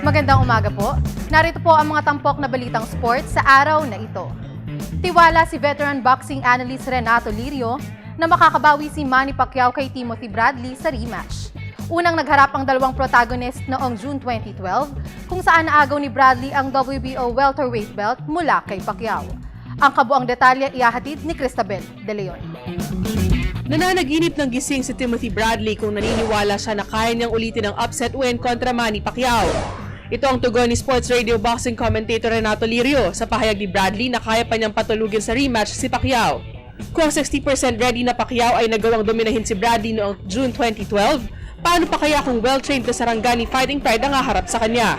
Magandang umaga po. Narito po ang mga tampok na balitang sports sa araw na ito. Tiwala si veteran boxing analyst Renato Lirio na makakabawi si Manny Pacquiao kay Timothy Bradley sa rematch. Unang nagharap ang dalawang protagonist noong June 2012 kung saan naagaw ni Bradley ang WBO welterweight belt mula kay Pacquiao. Ang kabuang detalye ihahatid ni Cristabel De Leon. Nananaginip ng gising si Timothy Bradley kung naniniwala siya na kaya niyang ulitin ang upset win kontra Manny Pacquiao. Ito ang tugon ni Sports Radio boxing commentator Renato Lirio sa pahayag ni Bradley na kaya pa niyang patulugin sa rematch si Pacquiao. Kung 60% ready na Pacquiao ay nagawang dominahin si Bradley noong June 2012, paano pa kaya kung well-trained na Sarangani Fighting Pride ang haharap sa kanya?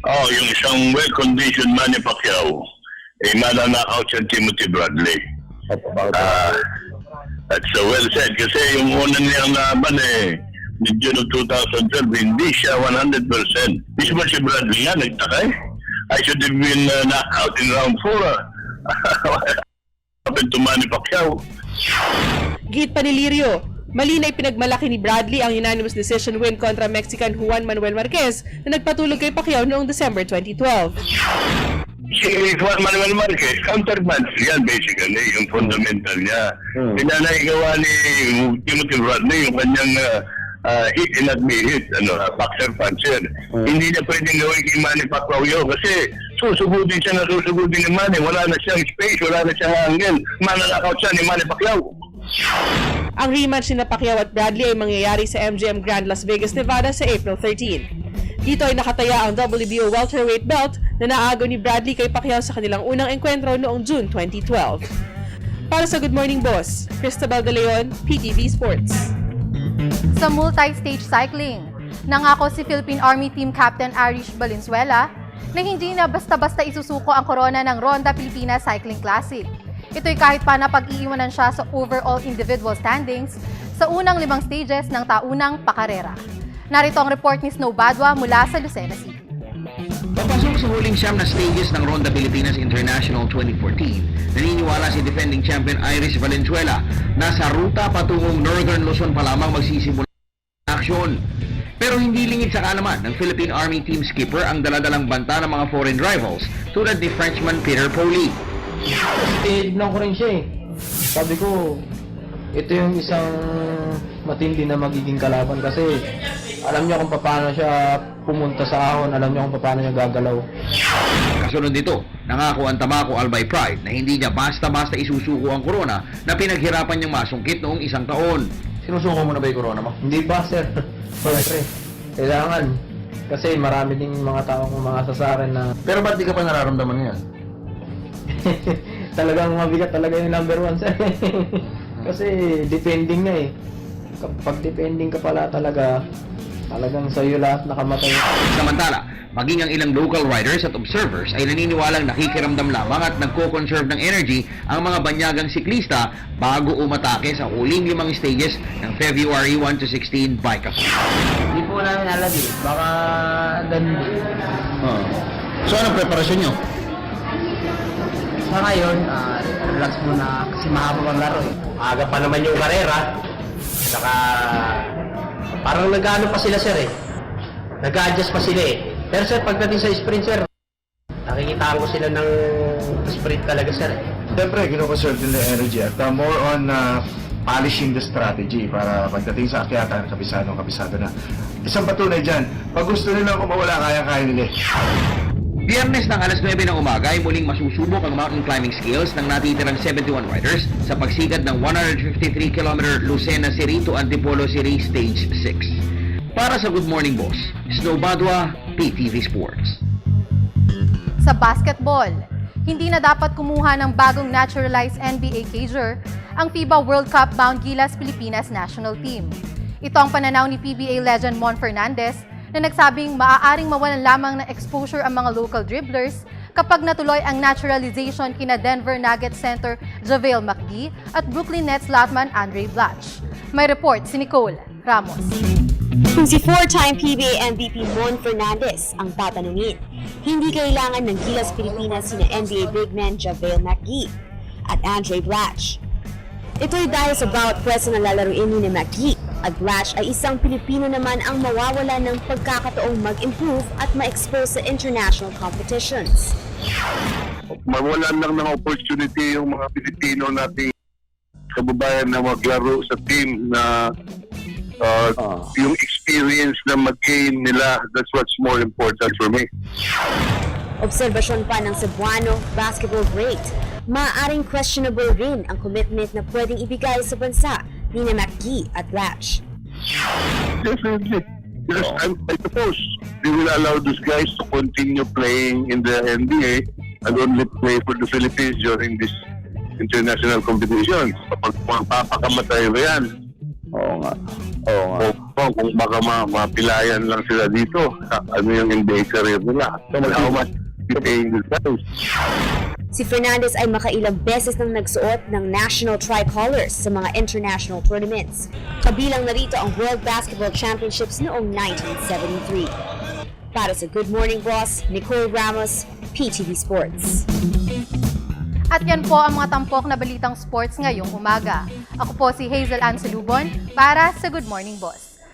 Yung isang well-conditioned Manny Pacquiao, mananakaw siya Timothy Bradley. That's well said kasi yung una niyang laban ni June of 2012, hindi siya 100%. Mismo si Bradley nga, nagtaka I should have been knocked out in round 4. Happened to Manny Pacquiao. Git pa ni Lirio, mali na ipinagmalaki ni Bradley ang unanimous decision win kontra Mexican Juan Manuel Marquez na nagpatulog kay Pacquiao noong December 2012. Si Juan Manuel Marquez, counterpunch yan basically, yung fundamental niya. Pinanaigawa ni Timothy Bradley yung kanyang hit and not be hit, boxer puncher. Hindi niya pwedeng gawin kay Manny Pacquiao kasi susugudin siya na susugudin ni Manny. Wala na siyang space, wala na siyang angle. Mananakaw siya ni Manny Pacquiao. Ang rematch ni Pacquiao at Bradley ay mangyayari sa MGM Grand Las Vegas, Nevada sa April 13. Dito ay nakataya ang WBO welterweight belt na naagaw ni Bradley kay Pacquiao sa kanilang unang enkwentro noong June 2012. Para sa Good Morning Boss, Cristabel De Leon, PTV Sports. Sa multi-stage cycling, nangako si Philippine Army Team Captain Arish Valenzuela na hindi na basta-basta isusuko ang korona ng Ronda Pilipinas Cycling Classic. Ito'y kahit pa na pag-iiwanan siya sa overall individual standings sa unang 5 stages ng taunang pakarera. Narito ang report ni Snow Badwa mula sa Lucena City. Papasok sa huling siyam na stages ng Ronda Pilipinas International 2014, naniniwala si defending champion Iris Valenzuela na sa ruta patungong Northern Luzon pa lamang magsisimula ang aksyon. Pero hindi lingid sa kalaman ng Philippine Army Team skipper ang daladalang banta ng mga foreign rivals tulad ni Frenchman Peter Poli. Tinignan ko rin siya Sabi ko, ito yung isang matindi na magiging kalaban kasi alam niya kung paano siya pumunta sa ahon, alam niya kung paano niya gagalaw. Kasunod nito, nangako ang Tamaco Albay Pride na hindi niya basta-basta isusuko ang corona na pinaghirapan niyang masungkit noong 1 taon. Sinusuko mo na ba yung corona mo? Hindi pa, sir. Siyempre, kailangan. Kasi marami ding mga taong umakasa na... Pero ba't di ka pa nararamdaman yan? Talagang mabigat talaga yung number 1, sir. Kasi depending na Kapag depending ka pala talagang sa'yo lahat nakamatay. Samantala, maging ang ilang local riders at observers ay naniniwalang nakikiramdam lamang at nagko-conserve ng energy ang mga banyagang siklista bago umatake sa huling 5 stages ng February 1 to 16 bike-a-thon. Hindi po namin alam Baka So anong preparasyon nyo? sa ngayon, relax muna kasi mahaba ang laro Aga pa naman yung karera. Saka parang nag-ano pa sila sir Nag-adjust pa sila Pero sir, pagdating sa sprint sir, nakikitaan ko sila ng sprint talaga sir Siyempre, gino-conserve din the energy at more on polishing the strategy para pagdating sa akyatan, kabisado na. Isang patunay dyan, pag gusto nila kung mawala, kaya nila Biyernes ng alas 9 ng umaga ay muling masusubok ang mountain climbing skills ng natitirang 71 riders sa pagsikat ng 153km Lucena City to Antipolo City Stage 6. Para sa Good Morning Boss, Snow Badwa, PTV Sports. Sa basketball, hindi na dapat kumuha ng bagong naturalized NBA cager ang FIBA World Cup bound Gilas Pilipinas National Team. Ito ang pananaw ni PBA legend Mon Fernandez na nagsabing maaaring mawalan lamang ng exposure ang mga local dribblers kapag natuloy ang naturalization kina Denver Nuggets center JaVale McGee at Brooklyn Nets Latman Andre Blatch. May report si Nicole Ramos. Kung si four-time PBA MVP Mon Fernandez ang tatanungin, hindi kailangan ng Gilas Pilipinas sina NBA big men JaVale McGee at Andre Blatch. Ito'y dahil sa bawat pwesto na lalaruin ni Maggie at Blatch ay isang Pilipino naman ang mawawala ng pagkakataong mag-improve at ma-expose sa international competitions. Mawalan lang ng opportunity yung mga Pilipino nating kababayan na maglaro sa team na yung experience na mag-gain nila, that's what's more important for me. Obserbasyon pa ng Cebuano basketball great. Maaaring questionable rin ang commitment na pwedeng ibigay sa bansa ni Maggie at Blatch. Definitely. Yes, I suppose they will allow these guys to continue playing in the NBA and only play for the Philippines during this international competitions. Kapag mapapakamatay ba yan? Oo nga. O kung baka mapilayan lang sila dito, ano yung NBA career nila? So, how much you paying these guys? Si Fernandez ay makailang beses nang nagsuot ng national tricolors sa mga international tournaments. Kabilang na rito ang World Basketball Championships noong 1973. Para sa Good Morning Boss, Nicole Ramos, PTV Sports. At yan po ang mga tampok na balitang sports ngayong umaga. Ako po si Hazel Ann Salubon para sa Good Morning Boss.